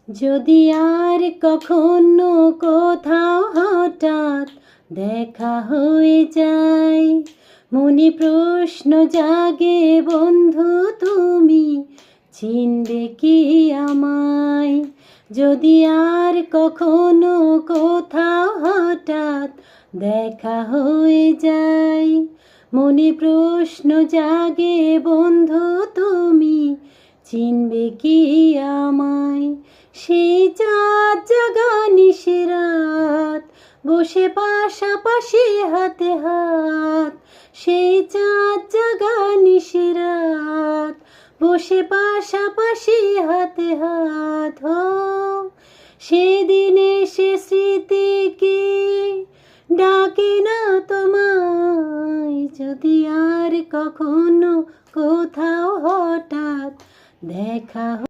যদি আর কখনো কোথাও হঠাৎ দেখা হয়ে যায়, মনে প্রশ্ন জাগে বন্ধু তুমি চিনবে কি আমায়? যদি আর কখনো কোথাও হঠাৎ দেখা হয়ে যায়, মনে প্রশ্ন জাগে বন্ধু তুমি চিনবে কি আমায়? সেই চাঁদ জাগা নিশিরাত বসে পাশাপাশি হাতে হাত, সেই চাঁদ জাগা নিশিরাত বসে পাশাপাশি হাতে হাত। হো সেদিনে সে স্মৃতি কি ডাকে না তোমায়? যদি আর কখনো কোথাও হঠাৎ দেখা